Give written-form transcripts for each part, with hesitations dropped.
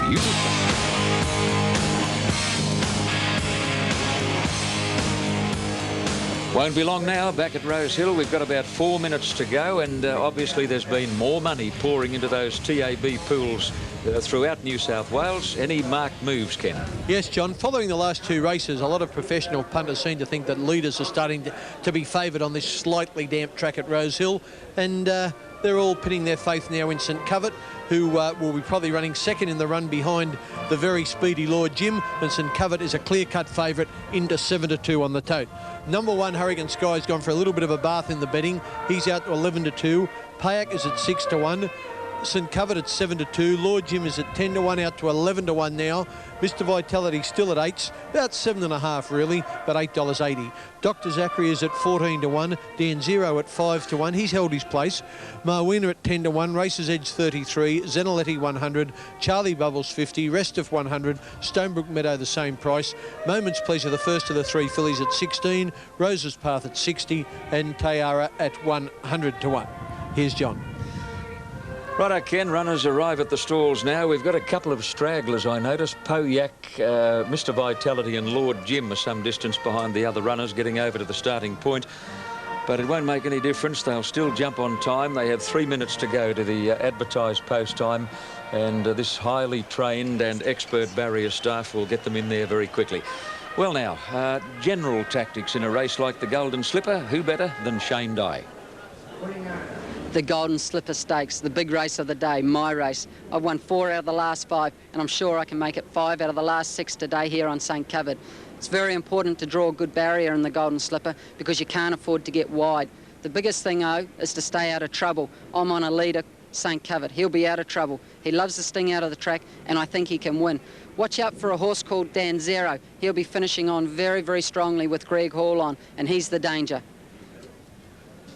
beautiful. Won't be long now back at Rose Hill. We've got about 4 minutes to go, and obviously there's been more money pouring into those TAB pools throughout New South Wales. Any marked moves, Ken? Yes, John. Following the last two races, a lot of professional punters seem to think that leaders are starting to be favoured on this slightly damp track at Rose Hill, and they're all putting their faith now in St Covert, who will be probably running second in the run behind the very speedy Lord Jim, and St Covert is a clear-cut favourite into 7-2 on the tote. Number 1, Hurricane Sky's gone for a little bit of a bath in the betting. He's out to 11-2. Payak is at 6-1. St Covert at 7-2. Lord Jim is at 10-1, out to 11-1 now. Mr Vitality still at 8s, about 7.5 really, but $8.80. Dr Zachary is at 14-1. Dan Zero at 5-1. He's held his place. Marwina at 10-1. Races Edge 33. Zenaletti 100. Charlie Bubbles 50. Restif 100. Stonebrook Meadow the same price. Moment's Pleasure, the first of the 3 fillies, at 16. Rose's Path at 60. And Tayara at 100-1. Here's John. Righto, Ken, runners arrive at the stalls now. We've got a couple of stragglers, I notice. Payak, Mr Vitality and Lord Jim are some distance behind the other runners getting over to the starting point. But it won't make any difference. They'll still jump on time. They have 3 minutes to go to the advertised post time. And this highly trained and expert barrier staff will get them in there very quickly. Well now, general tactics in a race like the Golden Slipper. Who better than Shane Dye? The Golden Slipper Stakes, the big race of the day, my race. I've won 4 out of the last 5, and I'm sure I can make it 5 out of the last 6 today here on St Covert. It's very important to draw a good barrier in the Golden Slipper because you can't afford to get wide. The biggest thing, though, is to stay out of trouble. I'm on a leader, St Covert. He'll be out of trouble. He loves the sting out of the track, and I think he can win. Watch out for a horse called Dan Zero. He'll be finishing on very, very strongly with Greg Hall on, and he's the danger.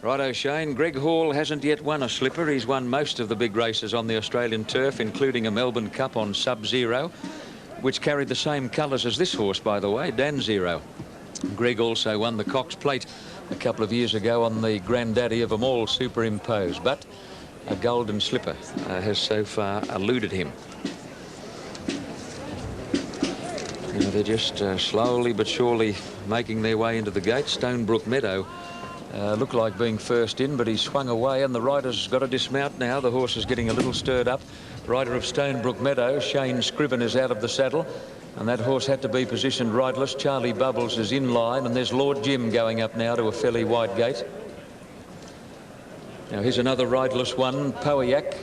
Righto, Shane. Greg Hall hasn't yet won a slipper. He's won most of the big races on the Australian turf, including a Melbourne Cup on Sub-Zero, which carried the same colours as this horse, by the way, Dan Zero. Greg also won the Cox Plate a couple of years ago on the granddaddy of them all, Superimpose. But a Golden Slipper has so far eluded him. You know, they're just slowly but surely making their way into the gate. Stonebrook Meadow looked like being first in, but he swung away, and the rider's got to dismount now. The horse is getting a little stirred up. Rider of Stonebrook Meadow, Shane Scriven, is out of the saddle, and that horse had to be positioned riderless. Charlie Bubbles is in line, and there's Lord Jim going up now to a fairly wide gate. Now here's another riderless one, Payak,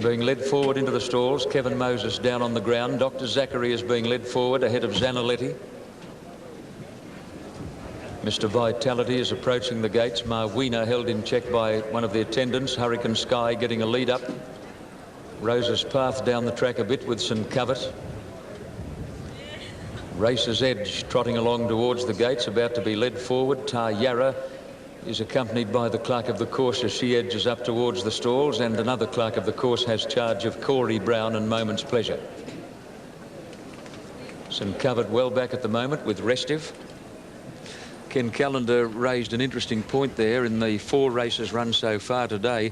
being led forward into the stalls. Kevin Moses down on the ground. Dr Zachary is being led forward ahead of Zanaletti. Mr Vitality is approaching the gates. Marwina held in check by one of the attendants. Hurricane Sky getting a lead up. Rose's Path down the track a bit with St Covert. Racer's Edge trotting along towards the gates, about to be led forward. Tayara is accompanied by the clerk of the course as she edges up towards the stalls, and another clerk of the course has charge of Corey Brown and Moment's Pleasure. St Covert well back at the moment with Restif. Ken Callender raised an interesting point there. In the 4 races run so far today,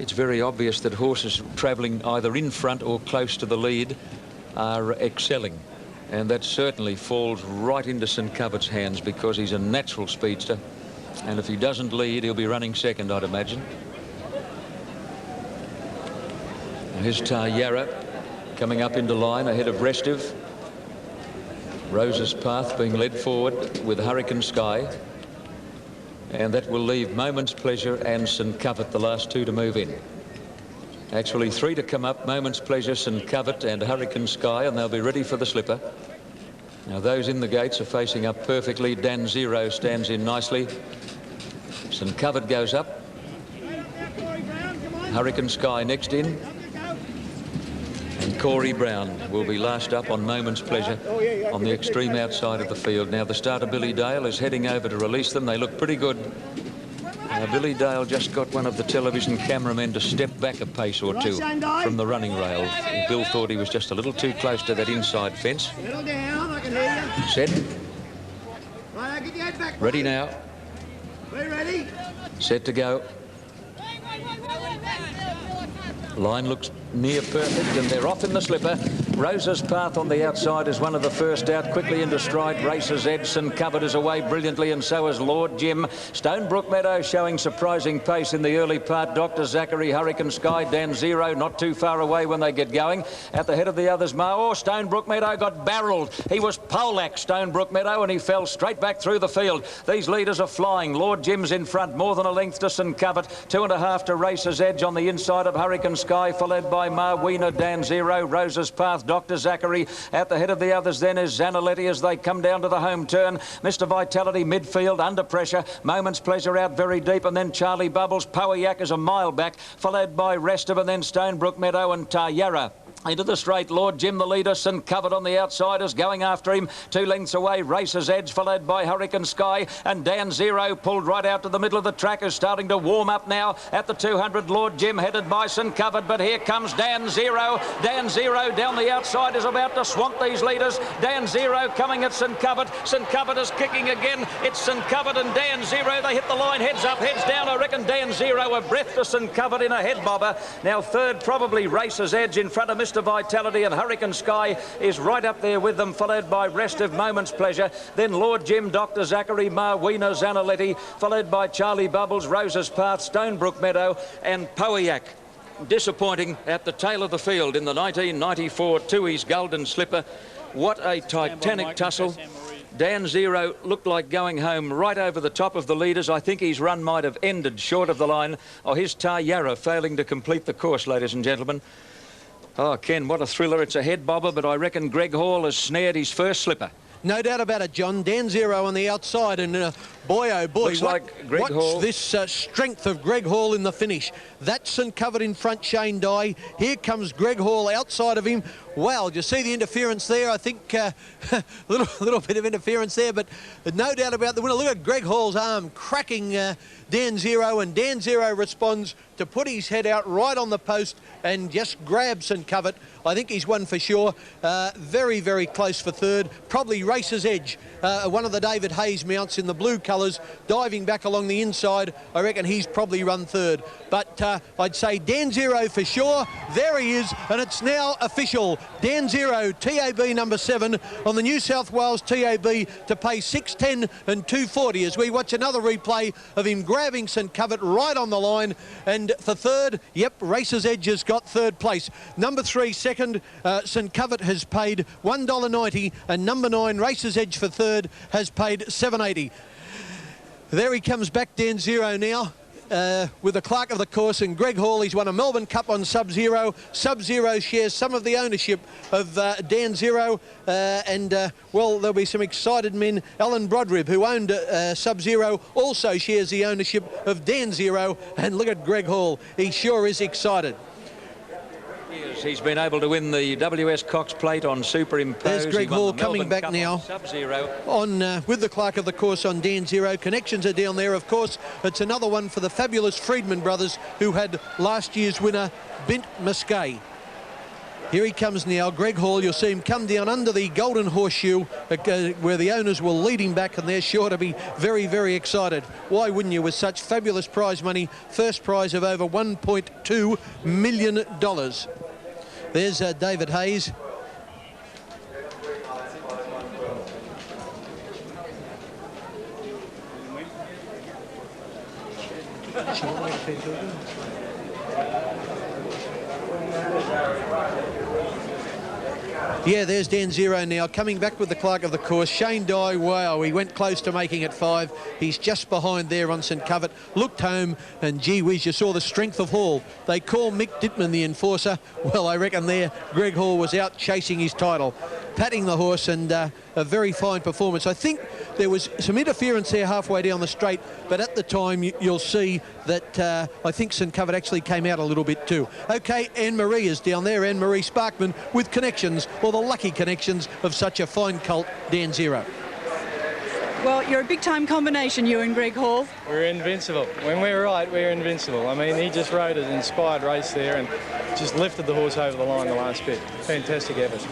it's very obvious that horses travelling either in front or close to the lead are excelling. And that certainly falls right into St Covert's hands because he's a natural speedster. And if he doesn't lead, he'll be running second, I'd imagine. And here's Tayara coming up into line ahead of Restif. Rose's Path being led forward with Hurricane Sky, and that will leave Moment's Pleasure and St Covert, the last 2 to move in. Actually 3 to come up, Moment's Pleasure, St Covert and Hurricane Sky, and they'll be ready for the slipper. Now those in the gates are facing up perfectly. Dan Zero stands in nicely. St Covert goes up. Hurricane Sky next in. And Corey Brown will be last up on Moment's Pleasure on the extreme outside of the field. Now the starter Billy Dale is heading over to release them. They look pretty good. Billy Dale just got one of the television cameramen to step back a pace or 2 from the running rail. Bill thought he was just a little too close to that inside fence. Set. Ready now. Set to go. Line looks near perfect, and they're off in the slipper. Rosa's Path on the outside is one of the first out, quickly into stride. Races Edson covered is away brilliantly, and so is Lord Jim. Stonebrook Meadow showing surprising pace in the early part. Dr. Zachary, Hurricane Sky, Dan Zero not too far away when they get going. At the head of the others, Oh, Stonebrook Meadow got barrelled. He was Polak, Stonebrook Meadow, and he fell straight back through the field. These leaders are flying. Lord Jim's in front, more than a length to St Covert. 2.5 to Racer's Edge on the inside of Hurricane Sky, followed by Marweena, Dan Zero, Rosa's Path, Dr. Zachary. At the head of the others then is Zanaletti as they come down to the home turn. Mr Vitality midfield under pressure. Moment's Pleasure out very deep, and then Charlie Bubbles. Powiak is a mile back, followed by Restive, and then Stonebrook Meadow and Tayyara. Into the straight, Lord Jim the leader, St Covered on the outsiders, going after him. 2 lengths away, Racer's Edge, followed by Hurricane Sky, and Dan Zero pulled right out to the middle of the track, is starting to warm up now at the 200. Lord Jim headed by St Covered, but here comes Dan Zero. Dan Zero down the outside is about to swamp these leaders. Dan Zero coming at St Covered. St Covered is kicking again. It's St Covered and Dan Zero. They hit the line, heads up, heads down. I reckon Dan Zero a breath to St Covered in a head bobber. Now third, probably Racer's Edge in front of Mr Vitality, and Hurricane Sky is right up there with them, followed by Restive, Moment's Pleasure. Then Lord Jim, Dr. Zachary, Marweena, Zanaletti, followed by Charlie Bubbles, Rosa's Path, Stonebrook Meadow and Powiak. Disappointing at the tail of the field in the 1994 Tooheys Golden Slipper. What a titanic tussle. Dan Zero looked like going home right over the top of the leaders. I think his run might have ended short of the line. Oh, here's Tayyara failing to complete the course, ladies and gentlemen. Oh, Ken, what a thriller. It's a head bobber, but I reckon Greg Hall has snared his first slipper. No doubt about it, John. Dan Zero on the outside, and boy, oh boy. Looks like Greg Hall. Watch this strength of Greg Hall in the finish. That's St Covered in front, Shane Dye. Here comes Greg Hall outside of him. Wow, do you see the interference there? I think a little bit of interference there, but no doubt about the winner. Look at Greg Hall's arm cracking Dan Zero, and Dan Zero responds to put his head out right on the post and just grab St Covered. I think he's won for sure. Very, very close for third. Probably Racer's Edge, one of the David Hayes mounts in the blue colours, diving back along the inside. I reckon he's probably run third. But I'd say Dan Zero for sure. There he is, and it's now official. Dan Zero, TAB number 7 on the New South Wales TAB to pay $6.10 and $2.40 as we watch another replay of him grabbing St Covered right on the line. And for third, yep, Racer's Edge has got third place. Number 3, second, St Covered has paid $1.90, and number 9, Racer's Edge for third, has paid $7.80. There he comes back, Dan Zero now. With the clerk of the course, and Greg Hall. He's won a Melbourne Cup on Sub-Zero. Sub-Zero shares some of the ownership of Dan Zero, well, there'll be some excited men. Alan Brodrib, who owned Sub-Zero, also shares the ownership of Dan Zero, and look at Greg Hall. He sure is excited. He's been able to win the WS Cox Plate on Superimpose. There's Greg Hall coming back Cup now on with the clerk of the course on Dan Zero. Connections are down there, of course. It's another one for the fabulous Friedman brothers, who had last year's winner, Bint Musquet. Here he comes now, Greg Hall. You'll see him come down under the Golden Horseshoe where the owners will lead him back, and they're sure to be very, very excited. Why wouldn't you, with such fabulous prize money? First prize of over $1.2 million. There's David Hayes. Yeah, there's Dan Zero now, coming back with the clerk of the course. Shane Dye, wow, he went close to making it 5. He's just behind there on St Covered. Looked home, and gee whiz, you saw the strength of Hall. They call Mick Dittman the enforcer. Well, I reckon there, Greg Hall was out chasing his title, patting the horse, and a very fine performance. I think there was some interference there halfway down the straight, but at the time you'll see that I think St Covered actually came out a little bit too. Okay, Anne-Marie is down there, Anne-Marie Sparkman, with connections, or the lucky connections of such a fine colt, Dan Zero. Well, you're a big-time combination, you and Greg Hall. We're invincible. When we're right, we're invincible. I mean, he just rode an inspired race there and just lifted the horse over the line the last bit. Fantastic effort.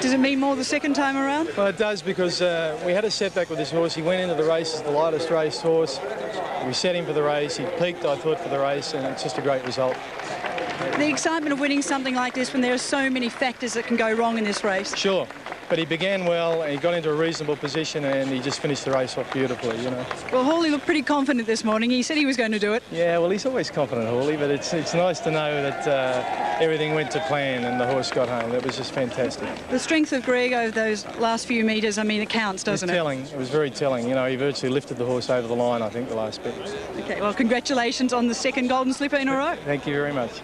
Does it mean more the second time around? Well, it does, because we had a setback with this horse. He went into the race as the lightest raced horse. We set him for the race. He peaked, I thought, for the race, and it's just a great result. The excitement of winning something like this when there are so many factors that can go wrong in this race. Sure, but he began well and he got into a reasonable position and he just finished the race off beautifully, you know. Well, Hawley looked pretty confident this morning. He said he was going to do it. Yeah, well, he's always confident, Hawley, but it's nice to know that everything went to plan and the horse got home. That was just fantastic. The strength of Greg over those last few metres, I mean, it counts, doesn't it? Telling. It was very telling. You know, he virtually lifted the horse over the line, I think, the last bit. Okay, well, congratulations on the second Golden Slipper in a row. Thank you very much.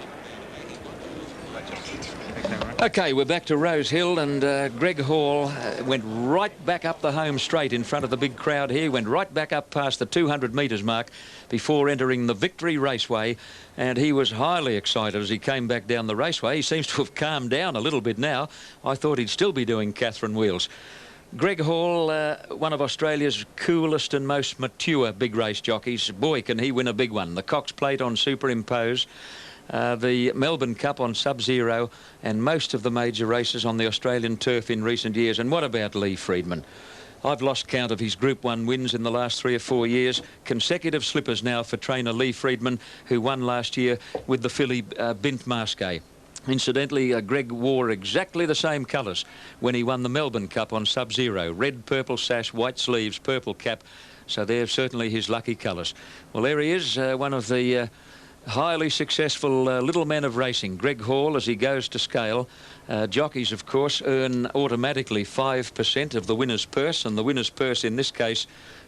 OK, we're back to Rose Hill, and Greg Hall went right back up the home straight in front of the big crowd here, went right back up past the 200 metres mark before entering the Victory Raceway, and he was highly excited as he came back down the raceway. He seems to have calmed down a little bit now. I thought he'd still be doing Catherine Wheels. Greg Hall, one of Australia's coolest and most mature big race jockeys. Boy, can he win a big one. The Cox Plate on Superimpose, the Melbourne Cup on Sub-Zero, and most of the major races on the Australian turf in recent years. And what about Lee Freedman? I've lost count of his Group 1 wins in the last 3 or 4 years. Consecutive slippers now for trainer Lee Freedman, who won last year with the filly Bint Masqué. Incidentally, Greg wore exactly the same colours when he won the Melbourne Cup on Sub-Zero. Red, purple sash, white sleeves, purple cap. So they're certainly his lucky colours. Well, there he is, one of the highly successful little men of racing. Greg Hall, as he goes to scale. Jockeys, of course, earn automatically 5% of the winner's purse, and the winner's purse in this case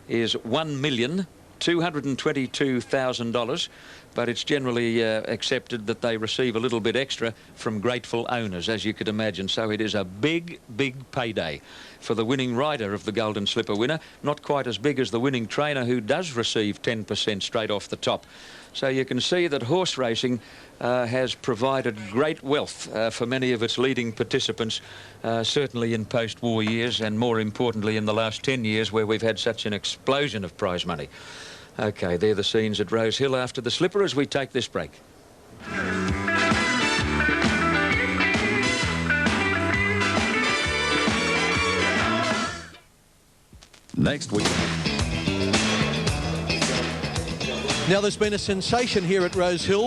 is $1,222,000, but it's generally accepted that they receive a little bit extra from grateful owners, as you could imagine. So it is a big, big payday for the winning rider of the Golden Slipper winner. Not quite as big as the winning trainer, who does receive 10% straight off the top. So you can see that horse racing has provided great wealth for many of its leading participants, certainly in post-war years, and more importantly in the last 10 years, where we've had such an explosion of prize money. OK, they're the scenes at Rose Hill after the Slipper as we take this break. Next week. Now, there's been a sensation here at Rose Hill.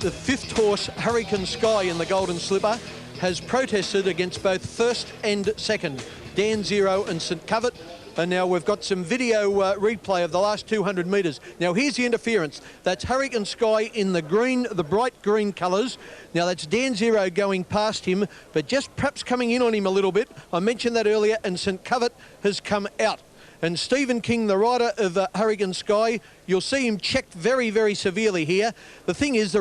The 5th horse, Hurricane Sky, in the Golden Slipper, has protested against both first and second, Dan Zero and St Covert. And now we've got some video replay of the last 200 metres. Now, here's the interference. That's Hurricane Sky in the green, the bright green colours. Now, that's Dan Zero going past him, but just perhaps coming in on him a little bit. I mentioned that earlier, and St Covert has come out. And Stephen King, the rider of Hurricane Sky, you'll see him checked very, very severely here. The thing is,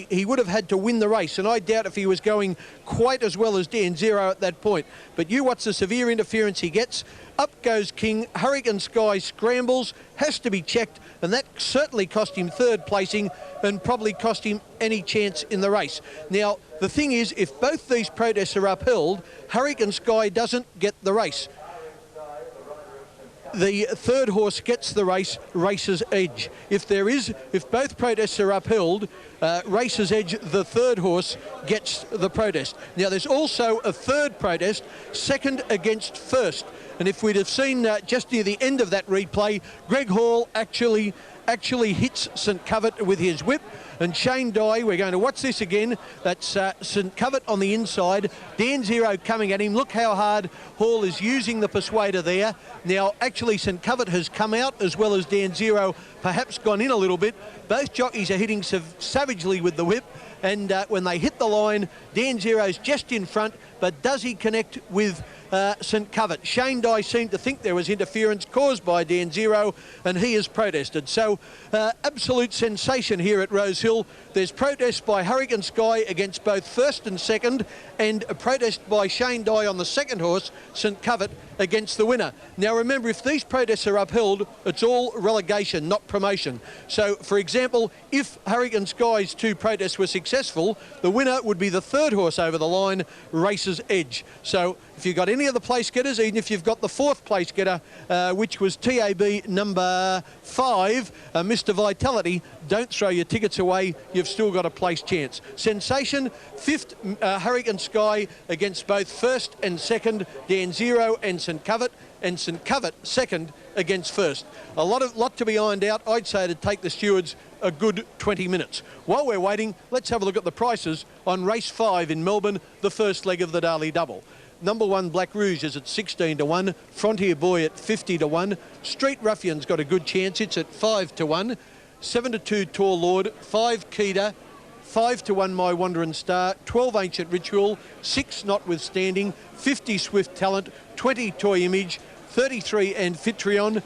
he would have had to win the race, and I doubt if he was going quite as well as Dan Zero at that point. But you watch the severe interference he gets. Up goes King. Hurricane Sky scrambles, has to be checked, and that certainly cost him 3rd placing and probably cost him any chance in the race. Now, the thing is, if both these protests are upheld, Hurricane Sky doesn't get the race. The 3rd horse gets the race, Racer's Edge. If both protests are upheld, Racer's Edge, the 3rd horse, gets the protest. Now, there's also a 3rd protest, second against first. And if we'd have seen just near the end of that replay, Greg Hall actually hits St Covert with his whip. And Shane Dye, we're going to watch this again. That's St Covert on the inside. Dan Zero coming at him. Look how hard Hall is using the persuader there. Now, actually, St Covert has come out as well as Dan Zero, perhaps gone in a little bit. Both jockeys are hitting savagely with the whip. And when they hit the line, Dan Zero's just in front, but does he connect with St Covert? Shane Dye seemed to think there was interference caused by Dan Zero, and he has protested. So absolute sensation here at Rose Hill. There's protest by Hurricane Sky against both first and second, and a protest by Shane Dye on the 2nd horse, St Covert, against the winner. Now remember, if these protests are upheld, it's all relegation, not promotion. So, for example, if Hurricane Sky's 2 protests were successful, the winner would be the 3rd horse over the line, Racer's Edge. So if you've got any of the place getters, even if you've got the 4th place getter, which was TAB number 5, Mr Vitality, don't throw your tickets away. You've still got a place chance. Sensation, 5th Hurricane Sky against both first and second, Dan Zero and St Covert, and St Covert second against first. A lot to be ironed out. I'd say it'd take the stewards a good 20 minutes. While we're waiting, let's have a look at the prices on race 5 in Melbourne, the first leg of the Darley Double. Number 1, Black Rouge, is at 16 to 1. Frontier Boy at 50 to 1. Street Ruffian's got a good chance. It's at 5 to 1. 7 to 2, Tall Lord. 5, Keita. 5 to 1, My Wandering Star. 12, Ancient Ritual. 6, Notwithstanding. 50, Swift Talent. 20, Toy Image. 33, Amphitryon.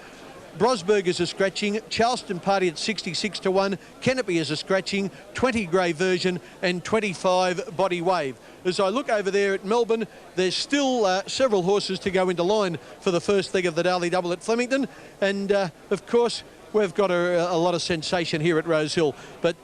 Brosberg is a scratching, Charleston Party at 66 to 1, Canopy is a scratching, 20 Grey Version and 25 Body Wave. As I look over there at Melbourne, there's still several horses to go into line for the first leg of the Darley Double at Flemington, and of course we've got a lot of sensation here at Rosehill. But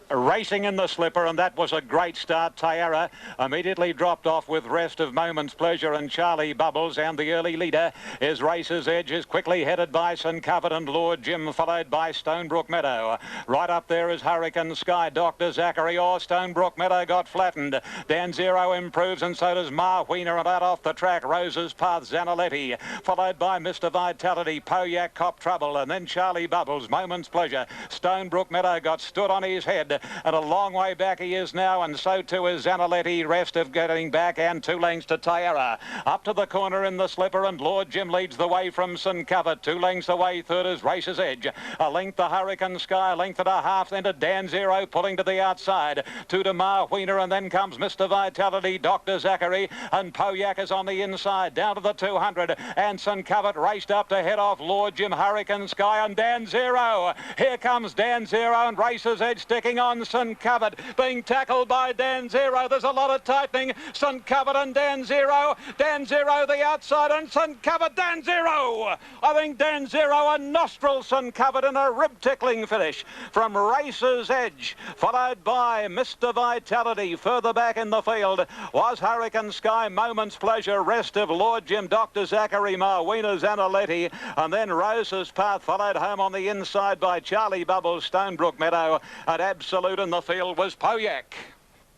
racing in the slipper, and that was a great start. Tierra immediately dropped off with Rest of Moment's Pleasure and Charlie Bubbles, and the early leader is Racer's Edge, is quickly headed by St Covered and Lord Jim, followed by Stonebrook Meadow. Right up there is Hurricane Sky, Dr. Zachary, or Stonebrook Meadow got flattened. Dan Zero improves, and so does Ma Wiener, and out off the track Rose's Path, Zanaletti, followed by Mr Vitality, Poyak, Cop Trouble, and then Charlie Bubbles, Moment's Pleasure. Stonebrook Meadow got stood on his head, and a long way back he is now, and so too is Zanaletti. Rest of getting back, and 2 lengths to Tierra. Up to the corner in the slipper, and Lord Jim leads the way from St Covered. 2 lengths away, third is Racer's Edge. A length to Hurricane Sky, a length and a half then to Dan Zero, pulling to the outside. 2 to Ma Wiener, and then comes Mr Vitality, Dr Zachary, and Poyak is on the inside, down to the 200, and St Covered raced up to head off Lord Jim, Hurricane Sky, and Dan Zero. Here comes Dan Zero, and Racer's Edge sticking on St Covered, being tackled by Dan Zero. There's a lot of tightening. St Covered and Dan Zero. Dan Zero the outside, and St Covered, Dan Zero. I think Dan Zero a nostril St Covered in a rib-tickling finish from Racer's Edge, followed by Mr Vitality. Further back in the field was Hurricane Sky, Moment's Pleasure, Rest of Lord Jim, Dr Zachary, Marwina, Zanaletti, and then Rose's Path, followed home on the inside by Charlie Bubbles, Stonebrook Meadow, and Absolute in the field was Poyak.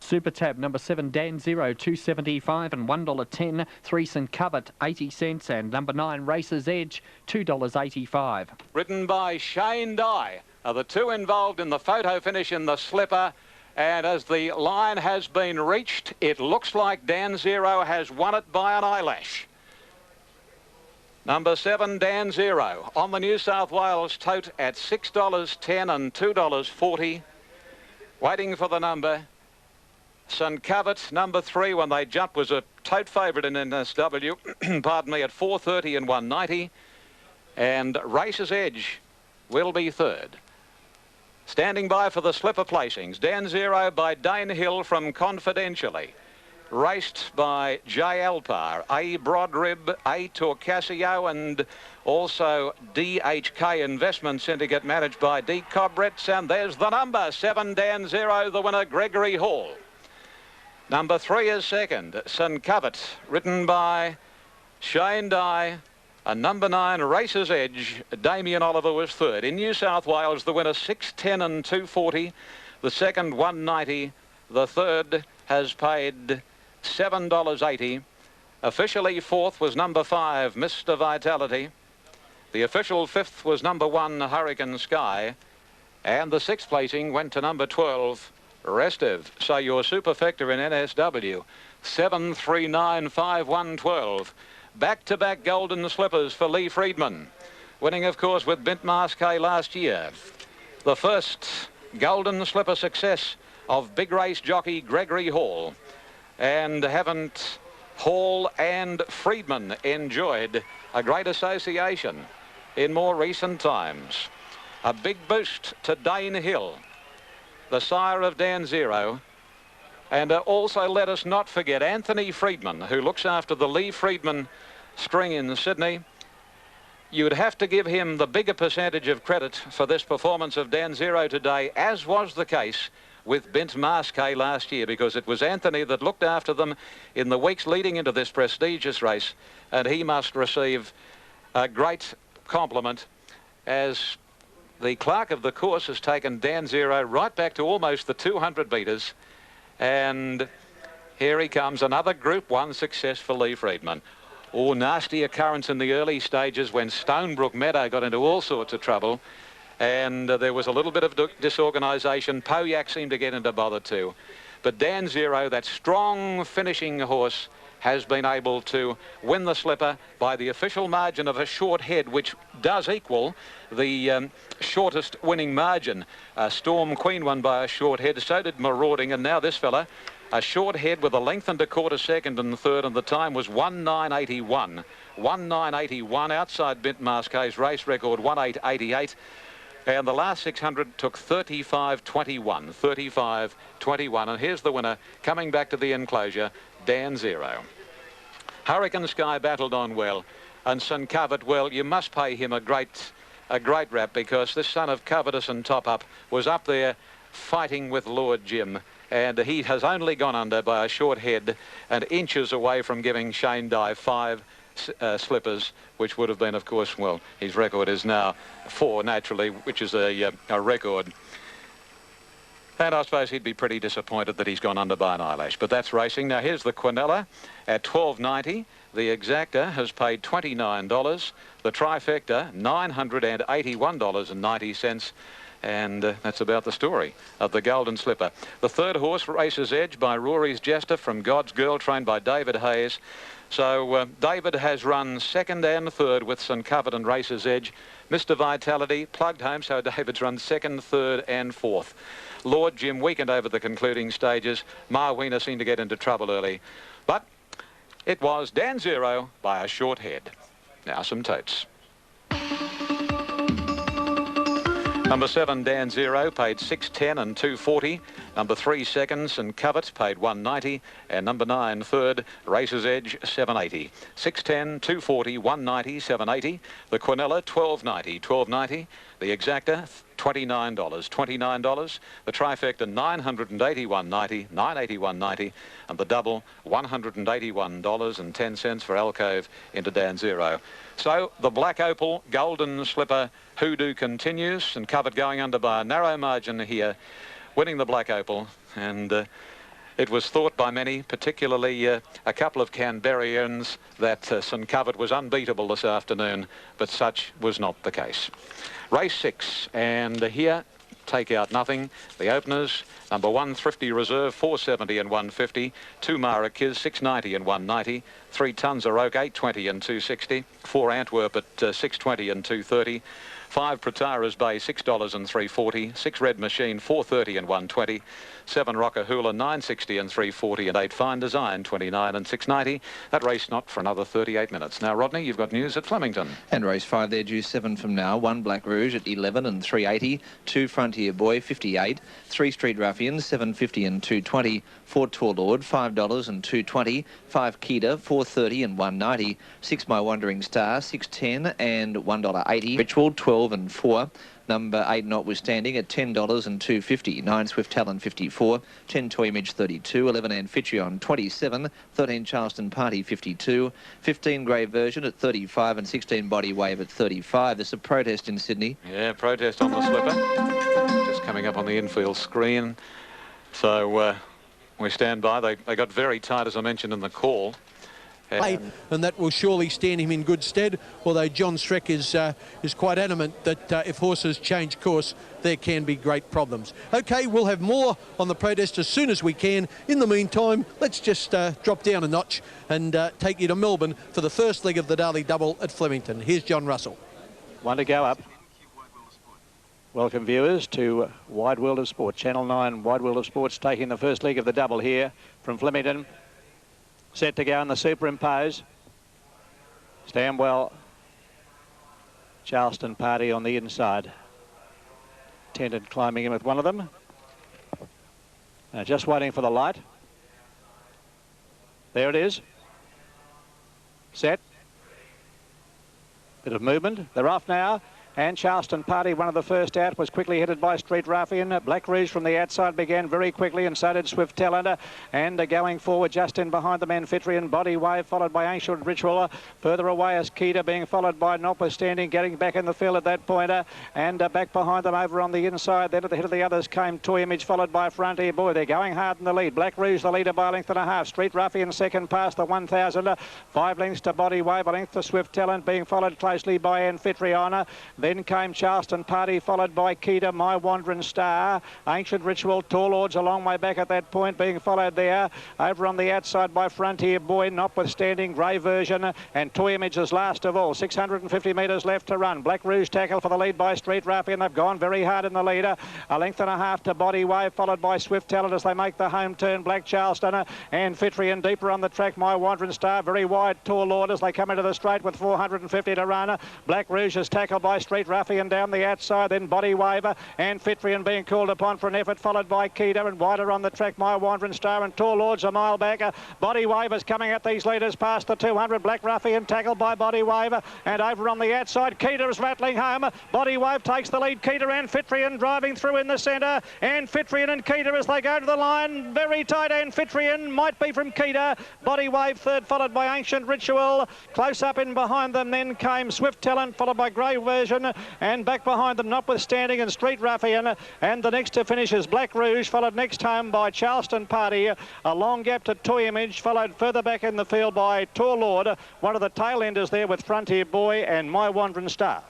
Super Tab, number 7, Dan Zero, $2.75 and $1.10. 3 St Covered, 80 cents, and number 9, Racer's Edge, $2.85. Ridden by Shane Dye are the 2 involved in the photo finish in the slipper. And as the line has been reached, it looks like Dan Zero has won it by an eyelash. Number 7, Dan Zero, on the New South Wales tote at $6.10 and $2.40. Waiting for the number. St Covered, number 3, when they jumped, was a tote favourite in NSW, pardon me, at $4.30 and $1.90. And Racer's Edge will be third. Standing by for the slipper placings, Dan Zero by Dane Hill from Confidentially. Raced by J. Alpar, A. Brodrib, A. Torcasio, and also DHK Investment Syndicate managed by D. Cobretts. And there's the number, 7, Dan Zero, the winner, Gregory Hall. Number 3 is second, St Covered, ridden by Shane Dye. And number 9, Racer's Edge, Damien Oliver was third. In New South Wales, the winner, $6.10 and $2.40. The second, $1.90. The third has paid $7.80. Officially fourth was number 5, Mr Vitality. The official fifth was number 1, Hurricane Sky. And the 6th placing went to number 12, Restive. So your superfecta in NSW, 7395112. Back-to-back golden slippers for Lee Friedman, winning, of course, with Bint Masqué last year. The first golden slipper success of big race jockey Gregory Hall. And haven't Hall and Friedman enjoyed a great association in more recent times? A big boost to Dane Hill, the sire of Dan Zero. And also let us not forget Anthony Friedman, who looks after the Lee Friedman string in Sydney. You'd have to give him the bigger percentage of credit for this performance of Dan Zero today, as was the case with Bint Masqué last year, because it was Anthony that looked after them in the weeks leading into this prestigious race, and he must receive a great compliment, as the clerk of the course has taken Dan Zero right back to almost the 200 metres. And here he comes, another Group 1 success for Lee Friedman. Nasty occurrence in the early stages when Stonebrook Meadow got into all sorts of trouble, and there was a little bit of disorganisation. Poyak seemed to get into bother too. But Dan Zero, that strong finishing horse, has been able to win the slipper by the official margin of a short head, which does equal the shortest winning margin. Storm Queen won by a short head, so did Marauding, and now this fella, a short head with a length and a quarter second and third, and the time was 1:9.81. 1:9.81 outside Bint Masquet's race record 1:8.88. And the last 600 took 35.21. 35.21. And here's the winner coming back to the enclosure, Dan Zero. Hurricane Sky battled on well, and St Covert, well, you must pay him a great rap, because this son of Covetous and Top Up was up there fighting with Lord Jim, and he has only gone under by a short head and inches away from giving Shane Dye 5 slippers, which would have been, of course, well, his record is now 4 naturally, which is a record. And I suppose he'd be pretty disappointed that he's gone under by an eyelash, but that's racing. Now here's the Quinella at $12.90. The Exacta has paid $29. The Trifecta $981.90. And that's about the story of the Golden Slipper. The third horse, Racer's Edge, by Rory's Jester from God's Girl, trained by David Hayes. So David has run second and third with St Covert and Racer's Edge. Mr Vitality plugged home, so David's run second, third and fourth. Lord Jim weakened over the concluding stages. Marwina seemed to get into trouble early. But it was Dan Zero by a short head. Now some totes. Number 7, Dan Zero, paid $6.10 and $2.40. Number 3, Second, St Covert, paid $1.90. And number 9, Third, Racer's Edge, $7.80. $6.10, $2.40, $1.90, $7.80. The Quinella, $12.90, $12.90. The Exacta, $29, $29. The Trifecta, $981.90, $981.90. And the double, $181.10 for Alcove into Dan Zero. So the Black Opal Golden Slipper hoodoo continues, and Covert going under by a narrow margin here, winning the Black Opal. And it was thought by many, particularly a couple of Canberrians, that St Covert was unbeatable this afternoon, but such was not the case. Race 6, and here, take out nothing. The openers, number 1, Thrifty Reserve, $4.70 and $1.50. 2, Marakiz, $6.90 and $1.90. 3, Tons of Oak, $8.20 and $2.60. 4, Antwerp at $6.20 and $2.30. 5, Pratara's Bay, $6 and $3.40. 6, Red Machine, $4.30 and $1.20. 7, Rockahula, $9.60 and $3.40. And 8, Fine Design, $29 and $6.90. That race not for another 38 minutes. Now, Rodney, you've got news at Flemington. And race 5 there, due 7 from now. 1, Black Rouge at $11 and $3.80. 2, Frontier Boy, $58. 3, Street Ruffians, $7.50 and $2.20. 4, Torlord, $5 and $2.20. 5, Kida, $4.30 and $1.90. 6, My Wandering Star, $6.10 and $1.80. Ritual, 12 and 4. Number 8, Notwithstanding, at $10 and $2.50. 9, Swift Talon, 54. 10, Toy Image, 32. 11, Amphitryon, 27. 13, Charleston Party, 52. 15, Grey Version at 35. And 16, Body Wave at 35. There's a protest in Sydney. Yeah, protest on the slipper. Just coming up on the infield screen. So we stand by. They got very tight, as I mentioned in the call. And that will surely stand him in good stead, although John Streck is quite adamant that if horses change course, there can be great problems. OK, we'll have more on the protest as soon as we can. In the meantime, let's just drop down a notch and take you to Melbourne for the first leg of the Daily Double at Flemington. Here's John Russell. One to go up. Welcome viewers to Wide World of Sport. Channel 9 Wide World of Sport's taking the first leg of the double here from Flemington. Set to go in the superimpose. Stand well. Charleston Party on the inside. Tended climbing in with one of them. Just waiting for the light. There it is. Set. Bit of movement. They're off now. and Charleston Party, one of the first out, was quickly headed by Street Ruffian. Black Rouge from the outside began very quickly, and so did Swift Talent. And going forward, just in behind them, Amphitryon, Body Wave, followed by Ancient Ritual. Further away is Keita, being followed by Notwithstanding, getting back in the field at that point. And back behind them over on the inside. Then at the head of the others came Toy Image, followed by Frontier Boy. They're going hard in the lead. Black Rouge, the leader by a length and a half. Street Ruffian second past the 1,000. 5 lengths to Body Wave, a length to Swift Talent, being followed closely by Amphitryon. Then came Charleston Party, followed by Keita, My Wandering Star. Ancient Ritual, Tall Lords a long way back at that point, being followed there. Over on the outside by Frontier Boy, Notwithstanding, Grey Version, and Toy Image is last of all. 650 metres left to run. Black Rouge tackle for the lead by Street Ruffian. They've gone very hard in the leader. A length and a half to Body Wave, followed by Swift Talent as they make the home turn. Black Charleston, Amphitryon deeper on the track. My Wandering Star, very wide. Tall Lord as they come into the straight with 450 to run. Black Rouge is tackled by Street Ruffian down the outside. Then Body Wave, Amphitryon being called upon for an effort, followed by Keita, and wider on the track My Wandering Star, and Tall Lord's a mile back. Body Wave is coming at these leaders past the 200. Black Ruffian tackled by Body Wave, and over on the outside Keita is rattling home. Body Wave takes the lead. Keita, Amphitryon driving through in the centre. Amphitryon and Keita as they go to the line. Very tight. Amphitryon might be from Keita. Body Wave third, followed by Ancient Ritual. Close up in behind them then came Swift Talent, followed by Grey Version, and back behind them Notwithstanding and Street Ruffian. And the next to finish is Black Rouge, followed next home by Charleston Party. A long gap to Toy Image, followed further back in the field by Tall Lord. One of the tail enders there with Frontier Boy and My Wandering Star.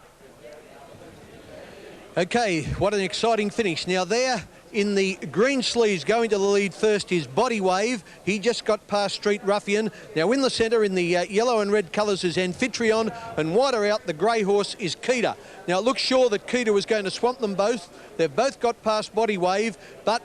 Okay, what an exciting finish. Now there in the green sleeves going to the lead first is Body Wave. He just got past Street Ruffian. Now in the centre in the yellow and red colours is Amphitryon, and wider out the grey horse is Keita. Now it looks sure that Keita was going to swamp them both. They've both got past Body Wave, but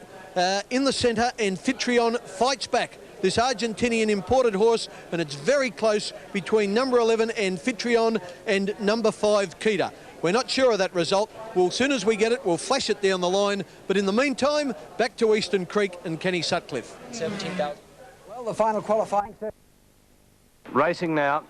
in the centre Amphitryon fights back. This Argentinian imported horse, and it's very close between number 11 Amphitryon and number 5 Keita. We're not sure of that result. Well, as soon as we get it, we'll flash it down the line. But in the meantime, back to Eastern Creek and Kenny Sutcliffe. 17,000. Well, the final qualifying. Racing now.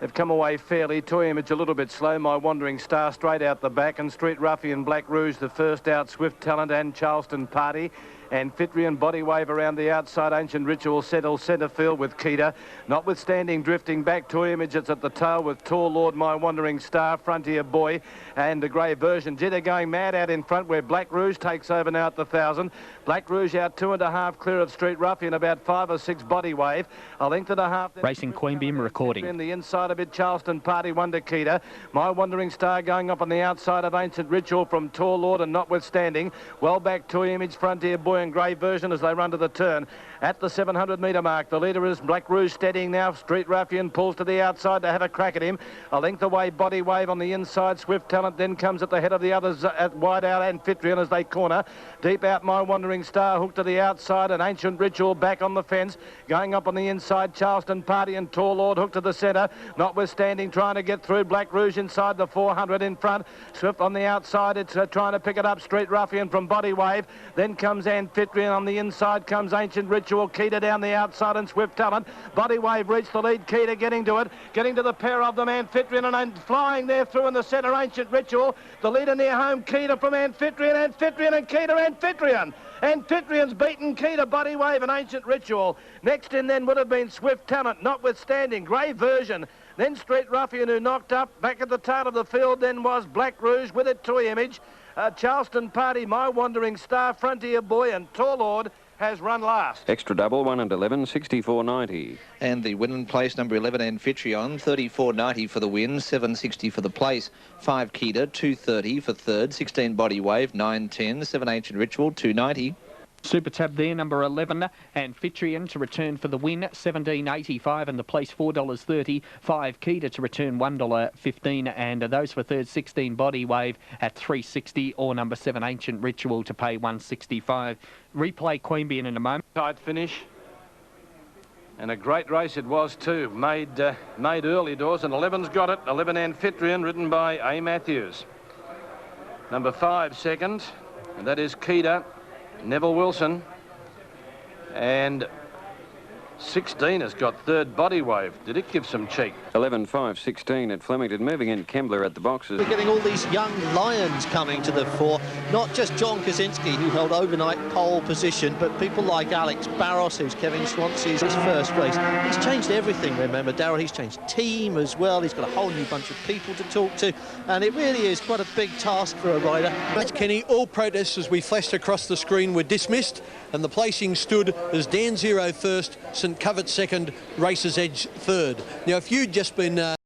They've come away fairly. Toy Image a little bit slow. My Wandering Star straight out the back, and Street Ruffian, Black Rouge the first out. Swift Talent and Charleston Party. Amphitryon, Body Wave around the outside. Ancient Ritual settles centre field with Keita. Notwithstanding, drifting back. Toy Image is at the tail with Tall Lord, My Wandering Star, Frontier Boy, and the Grey Version. Jetta going mad out in front where Black Rouge takes over now at the 1,000. Black Rouge out 2.5 clear of Street Ruffian, about 5 or 6 Body Wave. A length and a half. Racing Queanbeyan recording. In the inside a bit, Charleston Party, one to Keita. My Wandering Star going up on the outside of Ancient Ritual from Tall Lord and Notwithstanding. Well back Toy Image, Frontier Boy and Grey Version as they run to the turn. At the 700 metre mark, the leader is Black Rouge steadying now. Street Ruffian pulls to the outside to have a crack at him. A length away, Body Wave on the inside. Swift Talent then comes at the head of the others at wide out, Amphitryon as they corner. Deep out, My Wandering Star hooked to the outside, and Ancient Ritual back on the fence. Going up on the inside, Charleston Party and Tall Lord hooked to the centre. Notwithstanding, trying to get through. Black Rouge inside the 400 in front. Swift on the outside, it's trying to pick it up. Street Ruffian from Body Wave. Then comes Amphitryon on the inside, comes Ancient Ritual. Keita down the outside and Swift Talent. Body Wave reached the lead. Keita getting to it. Getting to the pair of them, Amphitryon, and flying there through in the centre, Ancient Ritual. The leader near home, Keita from Amphitryon. Amphitryon and Keita. Amphitryon. Amphitrion's beaten Keita, Body Wave and Ancient Ritual. Next in then would have been Swift Talent, Notwithstanding, Grey Version. Then Street Ruffian, who knocked up. Back at the tail of the field then was Black Rouge, with it Toy Image. Charleston Party, My Wandering Star, Frontier Boy and Tall Lord has run last. Extra double, 1 and 11, 64.90. And the win in place, number 11 Amphitryon, 34.90 for the win, 7.60 for the place. 5 Keita, 2.30 for third, 16 Body Wave, 9.10, 7 Ancient Ritual, 2.90. Super tab there, number 11, Amphitryon to return for the win, $17.85, and the place $4.30. 5 Keita to return $1.15, and those for third, 16 Body Wave at $3.60, or number 7 Ancient Ritual to pay $1.65. Replay Queanbeyan in a moment. Tight finish. And a great race it was too. Made early doors, and 11's got it. 11 Amphitryon, ridden by A. Matthews. Number 5 second, and that is Keita. Neville Wilson, and 16 has got third body wave. Did it give some cheek? 11.5.16 at Flemington. Moving in Kembler at the boxes. We're getting all these young lions coming to the fore. Not just John Kaczynski, who held overnight pole position, but people like Alex Barros, who's Kevin Swansea's first race. He's changed everything, remember, Darrell. He's changed team as well. He's got a whole new bunch of people to talk to, and it really is quite a big task for a rider. That's Kenny. All protests, as we flashed across the screen, were dismissed, and the placing stood as Dan Zero first, St Covert second, Racer's Edge third. Now, if you'd just been